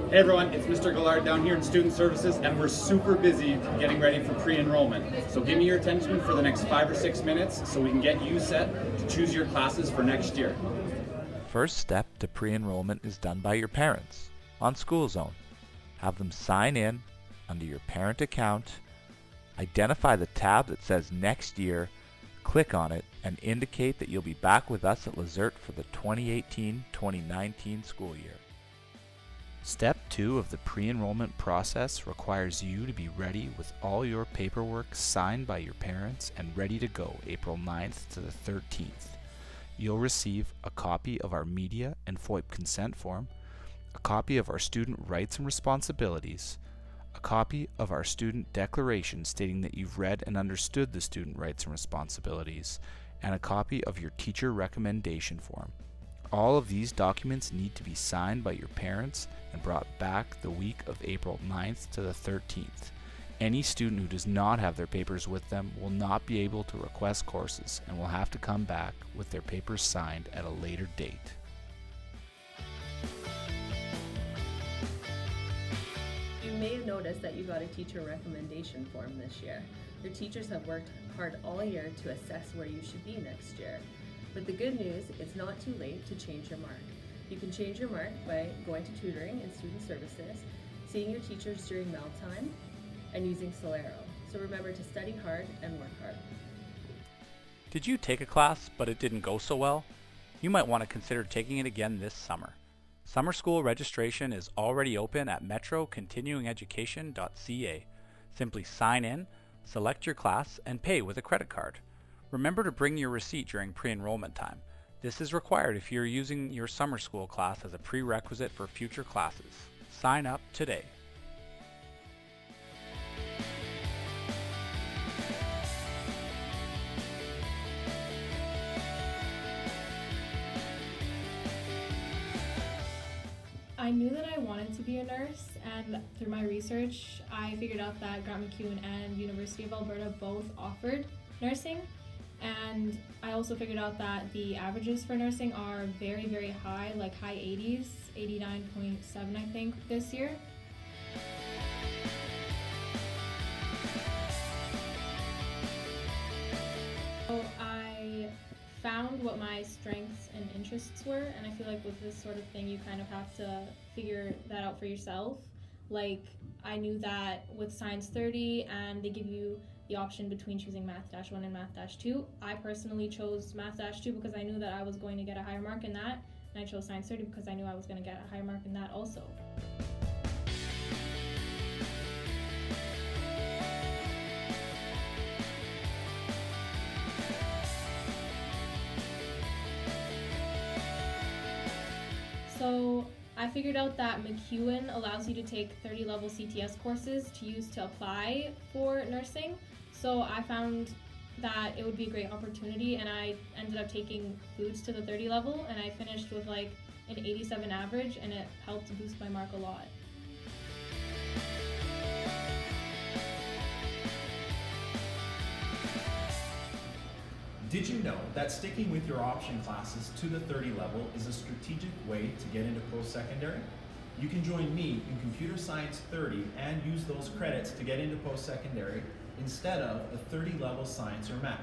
Hey everyone, it's Mr. Gallard down here in Student Services, and we're super busy getting ready for pre-enrollment. So give me your attention for the next 5 or 6 minutes so we can get you set to choose your classes for next year. First step to pre-enrollment is done by your parents on School Zone. Have them sign in under your parent account, identify the tab that says Next Year, click on it, and indicate that you'll be back with us at Lazerte for the 2018-2019 school year. Step 2 of the pre-enrollment process requires you to be ready with all your paperwork signed by your parents and ready to go April 9th to the 13th. You'll receive a copy of our media and FOIP consent form, a copy of our student rights and responsibilities, a copy of our student declaration stating that you've read and understood the student rights and responsibilities, and a copy of your teacher recommendation form. All of these documents need to be signed by your parents and brought back the week of April 9th to the 13th. Any student who does not have their papers with them will not be able to request courses and will have to come back with their papers signed at a later date. You may have noticed that you got a teacher recommendation form this year. Your teachers have worked hard all year to assess where you should be next year. But the good news, it's not too late to change your mark. You can change your mark by going to tutoring and student services, seeing your teachers during meal time, and using Solero. So remember to study hard and work hard. Did you take a class but it didn't go so well? You might want to consider taking it again this summer. Summer school registration is already open at metrocontinuingeducation.ca. Simply sign in, select your class, and pay with a credit card. Remember to bring your receipt during pre-enrollment time. This is required if you're using your summer school class as a prerequisite for future classes. Sign up today. I knew that I wanted to be a nurse, and through my research, I figured out that Grant MacEwan and University of Alberta both offered nursing. And I also figured out that the averages for nursing are very, very high, like high 80s, 89.7 I think this year. So I found what my strengths and interests were, and I feel like with this sort of thing you kind of have to figure that out for yourself. Like, I knew that with Science 30 and they give you the option between choosing Math-1 and Math-2. I personally chose Math-2 because I knew that I was going to get a higher mark in that, and I chose Science 30 because I knew I was going to get a higher mark in that also. So I figured out that MacEwan allows you to take 30-level CTS courses to use to apply for nursing. So I found that it would be a great opportunity, and I ended up taking foods to the 30 level, and I finished with like an 87 average, and it helped boost my mark a lot. Did you know that sticking with your option classes to the 30 level is a strategic way to get into post-secondary? You can join me in Computer Science 30 and use those credits to get into post-secondary instead of a 30-level science or math.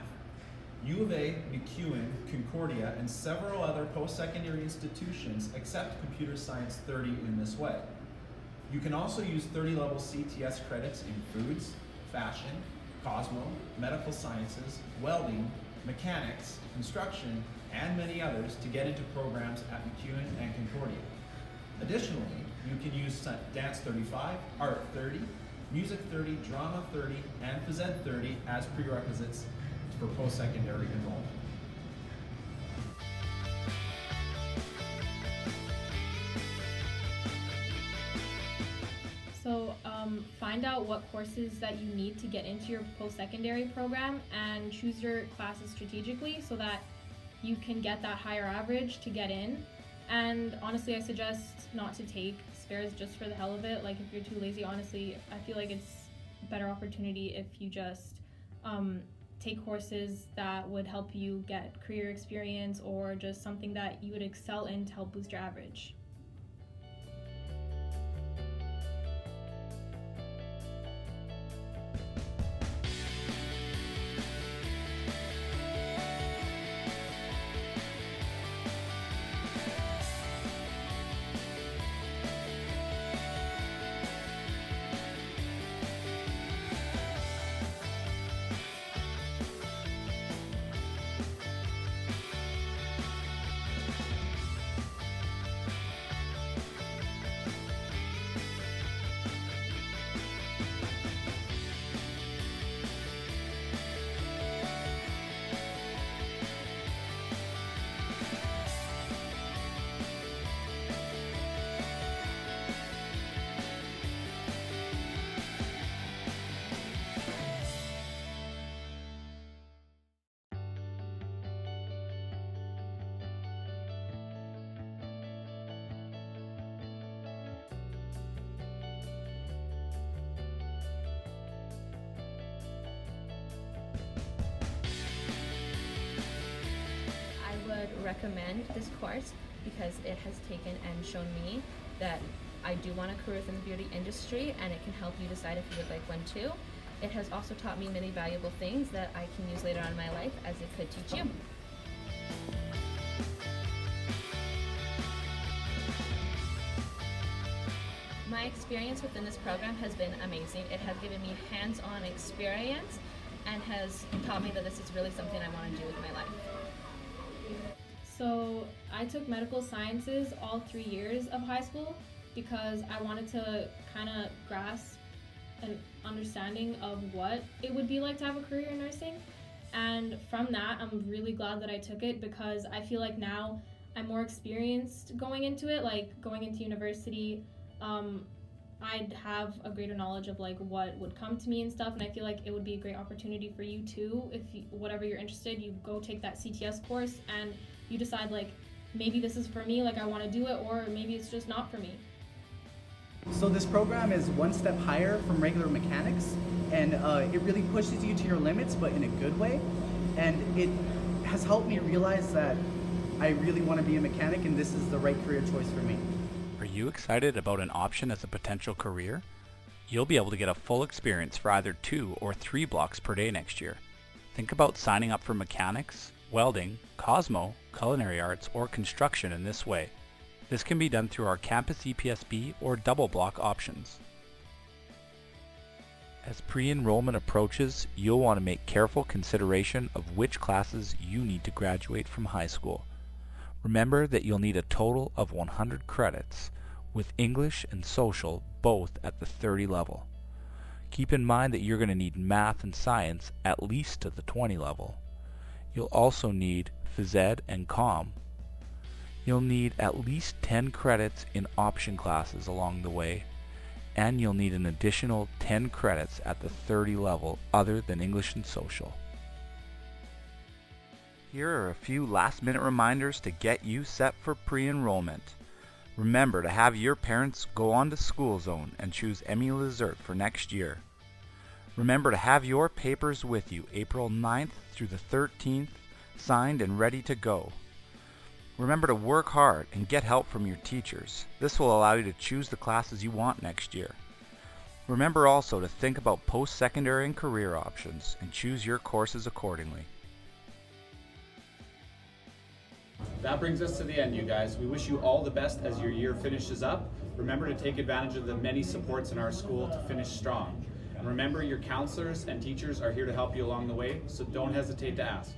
U of A, MacEwan, Concordia, and several other post-secondary institutions accept Computer Science 30 in this way. You can also use 30-level CTS credits in foods, fashion, Cosmo, medical sciences, welding, mechanics, construction, and many others to get into programs at MacEwan and Concordia. Additionally, you can use Dance 35, Art 30, Music 30, Drama 30, and Phys Ed 30 as prerequisites for post-secondary enrollment. So find out what courses that you need to get into your post-secondary program and choose your classes strategically so that you can get that higher average to get in. And honestly, I suggest not to take spares just for the hell of it. Like, if you're too lazy, honestly, I feel like it's a better opportunity if you just take courses that would help you get career experience or just something that you would excel in to help boost your average. recommend this course because it has taken and shown me that I do want a career within the beauty industry, and it can help you decide if you would like one too. It has also taught me many valuable things that I can use later on in my life, as it could teach you. My experience within this program has been amazing. It has given me hands-on experience and has taught me that this is really something I want to do with my life. So I took medical sciences all 3 years of high school because I wanted to kind of grasp an understanding of what it would be like to have a career in nursing. And from that, I'm really glad that I took it because I feel like now I'm more experienced going into it, like going into university. I'd have a greater knowledge of like what would come to me and stuff, and I feel like it would be a great opportunity for you too. If you, whatever you're interested, you go take that CTS course and you decide like maybe this is for me, like I want to do it, or maybe it's just not for me. So this program is one step higher from regular mechanics, and it really pushes you to your limits, but in a good way. And it has helped me realize that I really want to be a mechanic, and this is the right career choice for me. Are you excited about an option as a potential career? You'll be able to get a full experience for either 2 or 3 blocks per day next year. Think about signing up for mechanics, welding, Cosmo, culinary arts, or construction in this way. This can be done through our campus EPSB or double block options. As pre-enrollment approaches, you'll want to make careful consideration of which classes you need to graduate from high school. Remember that you'll need a total of 100 credits, with English and Social both at the 30 level. Keep in mind that you're going to need math and science at least to the 20 level. You'll also need phys ed and comm. You'll need at least 10 credits in option classes along the way, and you'll need an additional 10 credits at the 30 level other than English and Social. Here are a few last-minute reminders to get you set for pre-enrollment. Remember to have your parents go on to School Zone and choose Emmy Lazerte for next year. Remember to have your papers with you April 9th through the 13th, signed and ready to go. Remember to work hard and get help from your teachers. This will allow you to choose the classes you want next year. Remember also to think about post-secondary and career options and choose your courses accordingly. That brings us to the end, you guys. We wish you all the best as your year finishes up. Remember to take advantage of the many supports in our school to finish strong. And remember, your counselors and teachers are here to help you along the way, so don't hesitate to ask.